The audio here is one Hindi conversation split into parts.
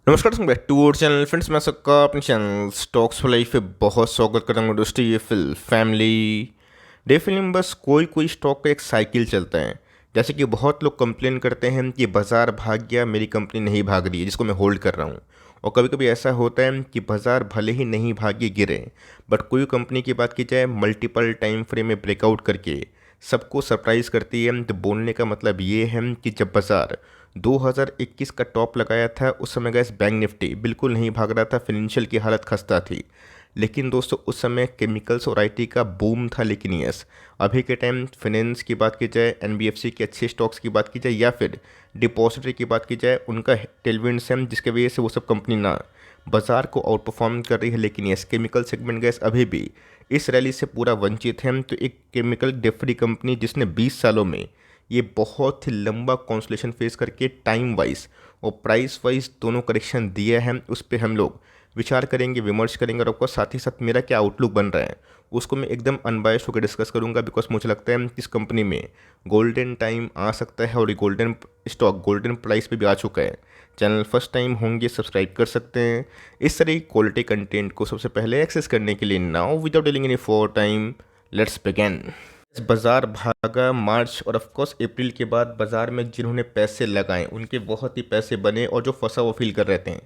नमस्कार back to our channel friends. मैं सबका अपने चैनल स्टॉक्स फॉर लाइफ पे बहुत स्वागत करता हूँ। दोस्तों ये फिल फैमिली डे फिल्म बस कोई कोई स्टॉक का एक साइकिल चलता है। जैसे कि बहुत लोग कंप्लेन करते हैं कि बाज़ार भाग गया, मेरी कंपनी नहीं भाग रही है जिसको मैं होल्ड कर रहा हूँ। और कभी कभी ऐसा होता है कि बाज़ार भले ही नहीं भागे गिरे, बट कोई कंपनी की बात की जाए मल्टीपल टाइम फ्रेम में ब्रेकआउट करके सबको सरप्राइज़ करती है। तो बोलने का मतलब ये है कि जब बाज़ार 2021 का टॉप लगाया था उस समय गैस बैंक निफ्टी बिल्कुल नहीं भाग रहा था, फाइनेंशियल की हालत खस्ता थी। लेकिन दोस्तों उस समय केमिकल्स और आईटी का बूम था। लेकिन यस, अभी के टाइम फाइनेंस की बात की जाए, एनबीएफसी के अच्छे स्टॉक्स की बात की जाए या फिर डिपॉजिटरी की बात की जाए, उनका टेलविंड्स हैं जिसके वजह से वो सब कंपनी ना बाजार को आउट परफॉर्म कर रही है। लेकिन यस, केमिकल सेगमेंट गैस अभी भी इस रैली से पूरा वंचित है। तो एक केमिकल डेफरी कंपनी जिसने 20 सालों में ये बहुत ही लंबा कॉन्सलेशन फेस करके टाइम वाइज और प्राइस वाइज दोनों करेक्शन दिए हैं, उस पर हम लोग विचार करेंगे, विमर्श करेंगे। और आपको साथ ही साथ मेरा क्या आउटलुक बन रहा है उसको मैं एकदम अनबायस्ड होकर डिस्कस करूंगा। बिकॉज मुझे लगता है इस कंपनी में गोल्डन टाइम आ सकता है और ये गोल्डन स्टॉक गोल्डन प्राइस पे भी आ चुका है। चैनल फर्स्ट टाइम होंगे सब्सक्राइब कर सकते हैं इस तरह की क्वालिटी कंटेंट को सबसे पहले एक्सेस करने के लिए। Now without dealing any for time, let's begin. बाजार भागा मार्च और ऑफ कोर्स अप्रैल के बाद बाजार में जिन्होंने पैसे लगाए उनके बहुत ही पैसे बने, और जो फंसा हुआ फील कर रहे थे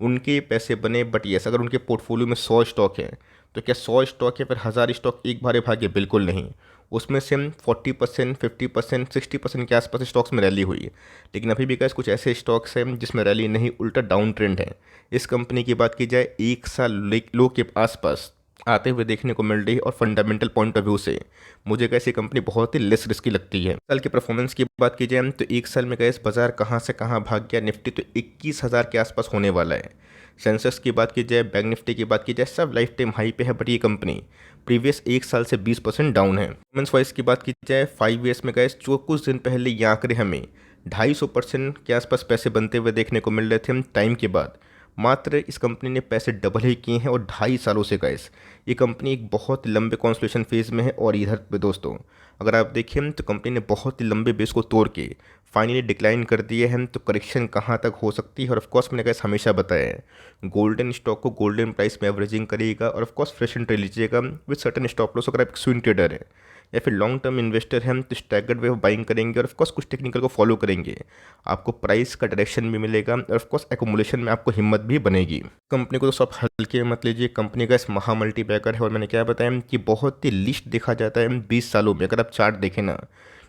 उनके पैसे बने। बट यस, अगर उनके पोर्टफोलियो में 100 स्टॉक है तो क्या 100 स्टॉक या फिर 1000 स्टॉक एक बारे भागे? बिल्कुल नहीं। उसमें से 40%, 50%, 60% के आसपास स्टॉक्स में रैली हुई है। लेकिन अभी भी कुछ ऐसे स्टॉक्स हैं जिसमें रैली नहीं, उल्टा डाउन ट्रेंड है। इस कंपनी की बात की जाए एक साल लो के आसपास आते हुए देखने को मिल रही है। और फंडामेंटल पॉइंट ऑफ व्यू से मुझे कैसी कंपनी बहुत ही लेस रिस्की लगती है। साल की परफॉर्मेंस की बात की जाए तो एक साल में गैस बाजार कहाँ से कहाँ भाग गया। निफ्टी तो 21,000 के आसपास होने वाला है। सेंसेक्स की बात की जाए, बैंक निफ्टी की बात की जाए, सब लाइफ टाइम हाई पे है। बट ये कंपनी प्रीवियस एक साल से 20% डाउन है। परफॉर्मेंस वाइज की बात की जाए 5 ईयर्स में गैस जो कुछ दिन पहले ये आंकड़े हमें 250% के आसपास पैसे बनते हुए देखने को मिल रहे थे, हम टाइम के बाद मात्र इस कंपनी ने पैसे डबल ही किए हैं। और 2.5 सालों से गैस ये कंपनी एक बहुत लंबे कॉन्सोलेशन फेज में है। और इधर पे दोस्तों अगर आप देखें तो कंपनी ने बहुत ही लंबे बेस को तोड़ के फाइनली डिक्लाइन कर दिए हैं। तो करेक्शन कहाँ तक हो सकती है? और ऑफकोर्स मैंने गैस हमेशा बताया है गोल्डन स्टॉक को गोल्डन प्राइस में एवरेजिंग करिएगा और ऑफकोर्स फ्रेश एंड लीजिएगा विद सर्टन स्टॉप लॉस। अगर आप स्विंग ट्रेडर है या फिर लॉन्ग टर्म इन्वेस्टर हैं तो स्टैगर्ड वे ऑफ बाइंग करेंगे और ऑफकोर्स कुछ टेक्निकल को फॉलो करेंगे, आपको प्राइस का डायरेक्शन भी मिलेगा और ऑफकोर्स एकोमुलेशन में आपको हिम्मत भी बनेगी। कंपनी को तो सब हल्के में मत लीजिए, कंपनी का इस महा मल्टीबैगर है। और मैंने क्या बताया कि बहुत ही लिस्ट देखा जाता है 20 सालों में। अगर आप चार्ट देखें ना,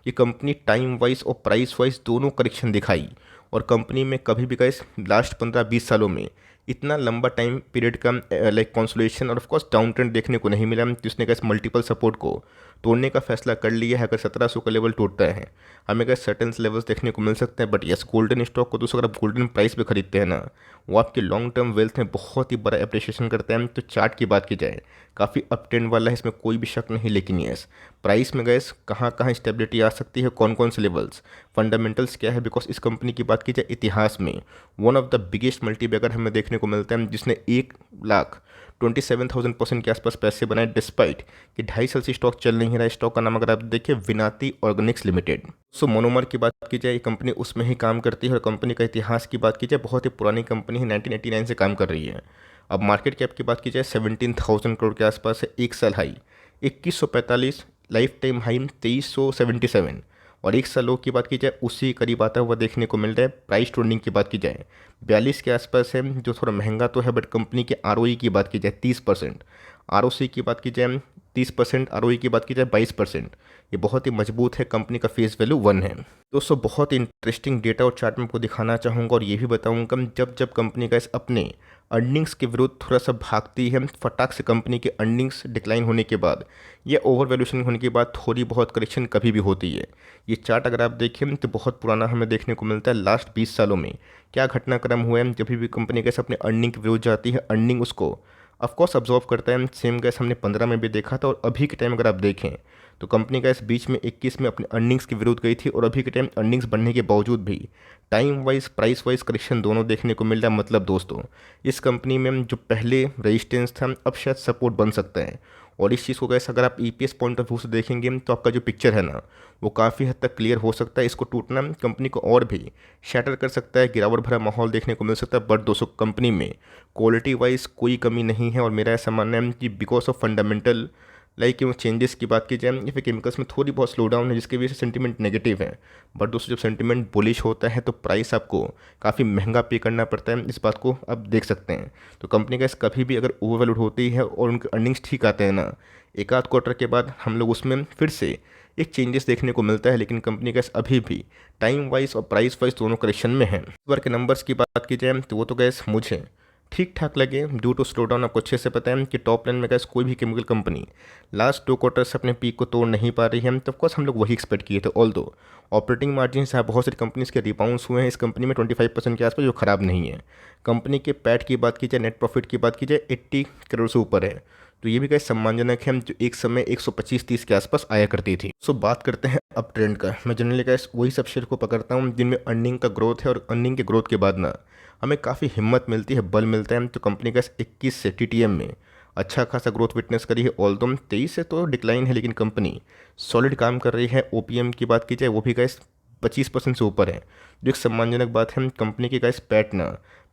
ये कंपनी टाइम वाइज और प्राइस वाइज दोनों करेक्शन दिखाई। और कंपनी में कभी भी गैस लास्ट 15-20 सालों में इतना लंबा टाइम पीरियड का लाइक कॉन्सोलेशन और ऑफकोर्स डाउन ट्रेंड देखने को नहीं मिला। जिसने गैस मल्टीपल सपोर्ट को तोड़ने का फैसला कर लिया है। अगर 1700 का लेवल टूटता है, हमें गैस सर्टन लेवल्स देखने को मिल सकते हैं। बट यस, गोल्डन स्टॉक को दोस्तों अगर आप गोल्डन प्राइस पे खरीदते हैं ना, वो आपके लॉन्ग टर्म वेल्थ में बहुत ही बड़ा अप्रिशिएशन करता है। तो चार्ट की बात की जाए काफ़ी अप ट्रेंड वाला है, इसमें कोई भी शक नहीं। लेकिन यस, प्राइस में गैस कहाँ कहाँ स्टेबिलिटी आ सकती है, कौन कौन से लेवल्स, फंडामेंटल्स क्या है। बिकॉज इस कंपनी की बात की जाए इतिहास में one of the biggest multibagger हमें देखने को मिलता है जिसने 1,27,000% के आसपास पैसे बनाए, डिस्पाइट कि 2.5 साल से स्टॉक चल नहीं रहा। स्टॉक का नाम अगर आप देखिए विनाती ऑर्गेनिक्स लिमिटेड। सो मोनोमर की बात की जाए ये कंपनी उसमें ही काम करती है। और कंपनी का इतिहास की बात की जाए बहुत ही पुरानी कंपनी है, 1989 से काम कर रही है। अब मार्केट कैप की बात की जाए 17,000 करोड़ के आसपास है। एक साल हाई 2145, लाइफ टाइम हाई 2377। और एक साल लो की बात की जाए उसी करीब आता हुआ देखने को मिल रहा है। प्राइस ट्रेंडिंग की बात की जाए 42 के आसपास है, जो थोड़ा महंगा तो है। बट कंपनी के आरओई की बात की जाए 30%, आरओसी की बात की जाए 30%, आरओई की बात की जाए 22%। ये बहुत ही मजबूत है। कंपनी का फेस वैल्यू 1 है। दोस्तों बहुत इंटरेस्टिंग डेटा और चार्ट में आपको दिखाना चाहूँगा और ये भी बताऊँगा जब जब कंपनी का इस अपने अर्निंग्स के विरुद्ध थोड़ा सा भागती है, फटाक से कंपनी के अर्निंग्स डिक्लाइन होने के बाद या ओवर वैल्यूशन होने के बाद थोड़ी बहुत करेक्शन कभी भी होती है। ये चार्ट अगर आप देखें तो बहुत पुराना हमें देखने को मिलता है। लास्ट 20 सालों में क्या घटनाक्रम हुआ है, जब भी कंपनी कैसे अपने अर्निंग के विरुद्ध जाती है, अर्निंग उसको ऑफकोर्स ऑब्जॉर्व करता है। सेम गैस हमने 15 में भी देखा था। और अभी के टाइम अगर आप देखें तो कंपनी का इस बीच में 21 में अपने अर्निंग्स के विरुद्ध गई थी। और अभी के टाइम अर्निंग्स बढ़ने के बावजूद भी time wise price wise correction दोनों देखने को मिल रहा है। मतलब दोस्तों इस कंपनी में जो पहले रेजिस्टेंस था अब शायद सपोर्ट बन सकता है। और इस चीज़ को गैस अगर आप ईपीएस पॉइंट ऑफ व्यू से देखेंगे तो आपका जो पिक्चर है ना वो काफ़ी हद तक क्लियर हो सकता है। इसको टूटना कंपनी को और भी शैटर कर सकता है, गिरावट भरा माहौल देखने को मिल सकता है। बट दोस्तों कंपनी में क्वालिटी वाइज कोई कमी नहीं है और मेरा ऐसा मानना है कि because of fundamental like changes की बात की जाए या फिर केमिकल्स में थोड़ी बहुत स्लो डाउन है जिसकी वजह से सेंटीमेंट नेगेटिव है। बट दोस्तों जब सेंटीमेंट बुलिश होता है तो प्राइस आपको काफ़ी महंगा पे करना पड़ता है, इस बात को आप देख सकते हैं। तो कंपनी का इस कभी भी अगर ओवरवैल्यूड होती है और उनके अर्निंग्स ठीक आते हैं ना, एक आध क्वार्टर के बाद हम लोग उसमें फिर से एक चेंजेस देखने को मिलता है। लेकिन कंपनी का अभी भी टाइम वाइज और प्राइस वाइज दोनों करेक्शन में है। इस बार के नंबर्स की बात की जाए तो वो तो गैस मुझे ठीक ठाक लगे ड्यू टू स्लो डाउन। आपको अच्छे से पता है कि टॉप लाइन में गैस कोई भी केमिकल कंपनी लास्ट 2 क्वार्टर से अपने पीक को तोड़ नहीं पा रही है। तो ऑफकोर्स हम लोग वही एक्सपेक्ट किए थे। ऑल दो ऑपरेटिंग मार्जिन से बहुत सारी कंपनीज के रिबाउंड्स हुए हैं, इस कंपनी में 25% के आसपास जो खराब नहीं है। कंपनी के पैट की बात की जाए, नेट प्रॉफिट की बात की जाए 80 करोड़ से ऊपर है। तो ये भी कहीं सम्मानजनक है, जो एक समय 125-30 के आसपास आया करती थी। सो बात करते हैं अप ट्रेंड का। मैं जनरली गैस वही सब शेयर को पकड़ता हूँ जिनमें अर्निंग का ग्रोथ है और अर्निंग के ग्रोथ के बाद ना हमें काफ़ी हिम्मत मिलती है, बल मिलता है। तो कंपनी का 21 से टीटीएम में अच्छा खासा ग्रोथ विटनेस करी है। ऑल दो 23 से तो डिक्लाइन है लेकिन कंपनी सॉलिड काम कर रही है। ओपीएम की बात की जाए वो भी गैस 25% से ऊपर है, जो एक सम्मानजनक बात है। कंपनी के गैस पैट ना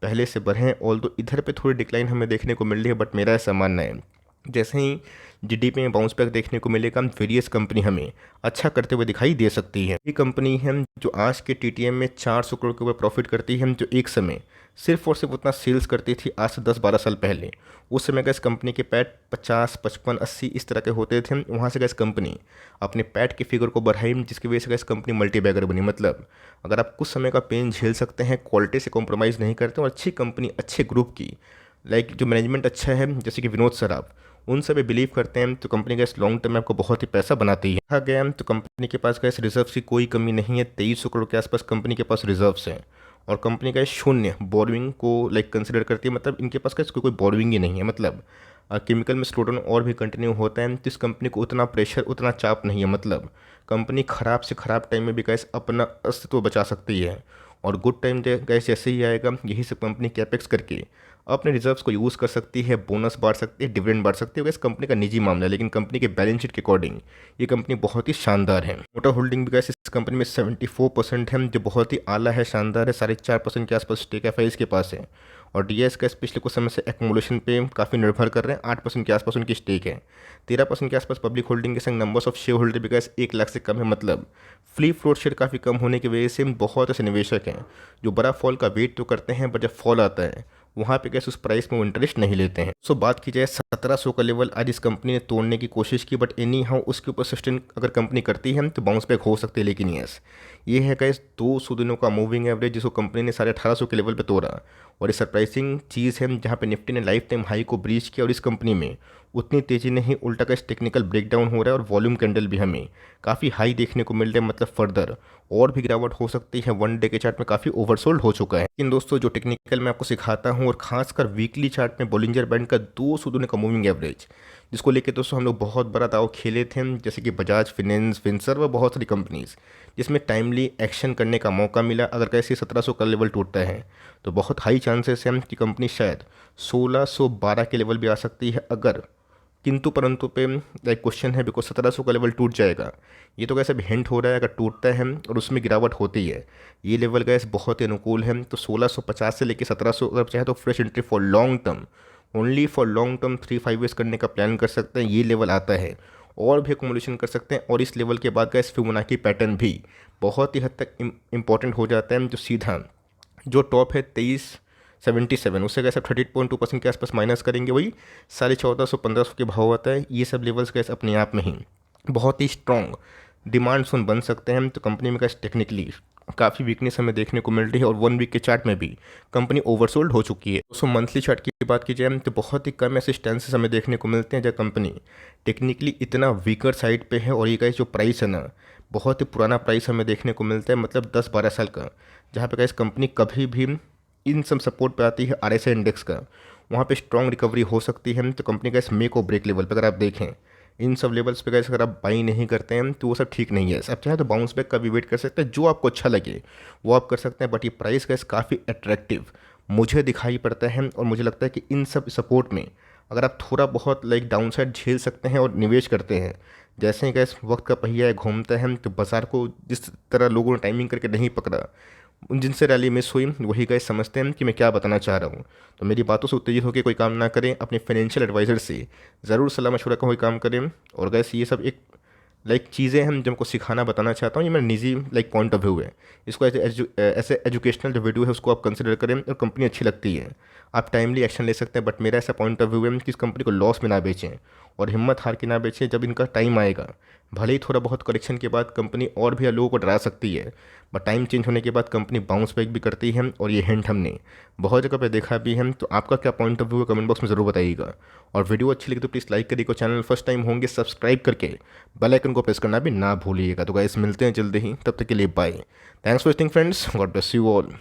पहले से बढ़े हैं। ऑल दो इधर पे थोड़ी डिक्लाइन हमें देखने को मिल रही है, बट मेरा ऐसा मानना है जैसे ही जीडीपी में बाउंस बैक देखने को मिलेगा वेरियस कंपनी हमें अच्छा करते हुए दिखाई दे सकती है। ये कंपनी है जो आज के टीटीएम में 400 करोड़ के ऊपर प्रॉफिट करती है, जो एक समय सिर्फ और सिर्फ उतना सेल्स करती थी आज से 10-12 साल पहले। उस समय गैस कंपनी के पैट 50, 55, 80 इस तरह के होते थे। वहाँ से गैस कंपनी अपने पैट के फिगर को बढ़ाई, जिसकी वजह से गैस कंपनी मल्टी बैगर बनी। मतलब अगर आप कुछ समय का पेन झेल सकते हैं, क्वालिटी से कॉम्प्रोमाइज़ नहीं करते और अच्छी कंपनी अच्छे ग्रुप की लाइक जो मैनेजमेंट अच्छा है जैसे कि विनोद सराफ, उन सब बिलीव करते हैं तो कंपनी गैस लॉन्ग टर्म में आपको बहुत ही पैसा बनाती है। कहा गया तो कंपनी के पास गैस रिजर्व की कोई कमी नहीं है। 2300 करोड़ के आसपास कंपनी के पास रिजर्व्स हैं और कंपनी का शून्य बोरोइंग को लाइक कंसिडर करती है। मतलब इनके पास गैस कोई बोरोइंग ही नहीं है। मतलब केमिकल में स्लोडाउन और भी कंटिन्यू होता है तो इस कंपनी को उतना प्रेशर उतना चाप नहीं है। मतलब कंपनी ख़राब से ख़राब टाइम में भी गैस अपना अस्तित्व बचा सकती है और गुड टाइम गैस जैसे ही आएगा यही सब कंपनी कैपेक्स करके अपने रिजर्व्स को यूज़ कर सकती है, बोनस बांट सकती है, डिविडेंड बांट सकती है। गैस कंपनी का निजी मामला है लेकिन कंपनी के बैलेंस शीट के अकॉर्डिंग ये कंपनी बहुत ही शानदार है। मोटा होल्डिंग भी गैस इस कंपनी में 74% है, जो बहुत ही आला है, शानदार है। 4.5% के आसपास स्टेक एफआईज के पास है और डीएस गैस पिछले कुछ समय से एक्मुलेशन पे काफ़ी निर्भर कर रहे हैं। 8% के आसपास उनकी स्टेक है। 13% के आसपास पब्लिक होल्डिंग के संग नंबर्स ऑफ शेयर होल्डर भी गैस 1 लाख से कम है। मतलब फ्री फ्लोट शेयर काफ़ी कम होने की वजह से बहुत ऐसे निवेशक हैं जो बड़ा फॉल का वेट तो करते हैं, बट जब फॉल आता है वहाँ पे गैस उस प्राइस में वो इंटरेस्ट नहीं लेते हैं। सो बात की जाए 1700 का लेवल आज इस कंपनी ने तोड़ने की कोशिश की, बट एनी हाउ उसके ऊपर सस्टेन अगर कंपनी करती है तो बाउंस बैक हो सकती है। लेकिन यस ये है गैस 200 दिनों का मूविंग एवरेज जिसको कंपनी ने 1850 के लेवल पे तोड़ा और ये सरप्राइजिंग चीज़ है जहाँ पे निफ्टी ने लाइफ टाइम हाई को ब्रीच किया और इस कंपनी में उतनी तेज़ी नहीं, उल्टा का टेक्निकल ब्रेकडाउन हो रहा है और वॉल्यूम कैंडल भी हमें काफ़ी हाई देखने को मिल रहा है। मतलब फर्दर और भी गिरावट हो सकती है। 1 डे के चार्ट में काफ़ी ओवरसोल्ड हो चुका है। लेकिन दोस्तों जो टेक्निकल मैं आपको सिखाता हूँ और खासकर वीकली चार्ट में बोलिंजर बैंड का 200 दिनों का मूविंग एवरेज, जिसको लेके दोस्तों हम लोग बहुत बड़ा दाव खेले थे, जैसे कि बजाज फिनेंस, फिनसर व बहुत सारी कंपनीज, जिसमें टाइमली एक्शन करने का मौका मिला। अगर कैसे 1700 का लेवल टूटता है तो बहुत हाई चांसेस हैं कि कंपनी शायद 1612 के लेवल भी आ सकती है। अगर किंतु परंतु पे लाइक क्वेश्चन है, बिकॉज 1700 का लेवल टूट जाएगा। ये तो कैसे अभी हिंट हो रहा है, अगर टूटता है और उसमें गिरावट होती है ये लेवल गैस बहुत ही अनुकूल है। तो 1650 से लेकर 1700 अगर चाहे तो fresh entry for long term, only for long term 3-5 years करने का प्लान कर सकते हैं। ये लेवल आता है और भी अकोमोडेशन कर सकते हैं और इस लेवल के बाद गैस फिबोनाची पैटर्न भी बहुत ही हद तक इंपॉर्टेंट हो जाता है। जो सीधा जो टॉप है 2377 उससे कैसे 38.2% के आसपास माइनस करेंगे, वही 1450-1500 के भाव आता है। ये सब लेवल्स कैसे अपने आप में ही बहुत ही स्ट्रॉन्ग डिमांड जोन बन सकते हैं। तो कंपनी में कैसे टेक्निकली काफ़ी वीकनेस हमें देखने को मिल रही है और 1 वीक के चार्ट में भी कंपनी ओवरसोल्ड हो चुकी है। दोस्तों मंथली चार्ट की बात की जाए तो बहुत ही कम ऐसे स्टैंसेस हमें देखने को मिलते हैं जब कंपनी टेक्निकली इतना वीकर साइड पे है और ये जो प्राइस है ना बहुत ही पुराना प्राइस हमें देखने को मिलता है, मतलब 10-12 साल का, जहाँ पे कैसे कंपनी कभी भी इन सब सपोर्ट पे आती है आरएसआई इंडेक्स का, वहाँ पे स्ट्रॉन्ग रिकवरी हो सकती है। तो कंपनी का इस मेक और ब्रेक लेवल पे अगर आप देखें इन सब लेवल्स पे कैसे अगर आप बाई नहीं करते हैं तो वो सब ठीक नहीं है। आप चाहे तो बाउंस बैक का भी वेट कर सकते हैं, जो आपको अच्छा लगे वो आप कर सकते हैं। बट ये प्राइस कैसे काफ़ी अट्रैक्टिव मुझे दिखाई पड़ता है और मुझे लगता है कि इन सब सपोर्ट में अगर आप थोड़ा बहुत लाइक डाउनसाइड झेल सकते हैं और निवेश करते हैं, जैसे ही गैस वक्त का पहिया है घूमता है, तो बाजार को जिस तरह लोगों ने टाइमिंग करके नहीं पकड़ा, उन जिनसे रैली मिस हुई वही गैस समझते हैं कि मैं क्या बताना चाह रहा हूँ। तो मेरी बातों से उत्तेजित होकर कोई काम ना करें, अपने फाइनेंशियल एडवाइज़र से ज़रूर सलाह मशवरा का कोई काम करें। और गैस ये सब एक लाइक चीज़ें हम जो हमको सिखाना बताना चाहता हूँ, ये मेरा निजी लाइक पॉइंट ऑफ व्यू है। इसको ऐसे एजुकेशनल जो वीडियो है उसको आप कंसिडर करें, और कंपनी अच्छी लगती है आप टाइमली एक्शन ले सकते हैं। बट मेरा ऐसा पॉइंट ऑफ व्यू है कि इस कंपनी को लॉस में ना बेचें और हिम्मत हार के ना बेचें। जब इनका टाइम आएगा, भले ही थोड़ा बहुत करेक्शन के बाद कंपनी और भी लोगों को डरा सकती है, बट टाइम चेंज होने के बाद कंपनी बाउंस बैक भी करती है, और ये हिंट हमने बहुत जगह पे देखा भी है। तो आपका क्या पॉइंट ऑफ व्यू है कमेंट बॉक्स में ज़रूर बताइएगा। और वीडियो अच्छी लगी तो प्लीज़ लाइक करिएगा, चैनल फर्स्ट टाइम होंगे सब्सक्राइब करके बेल आइकन को प्रेस करना भी ना भूलिएगा। तो गाइस मिलते हैं जल्दी ही, तब तक के लिए bye. Thanks for watching friends, God bless you all.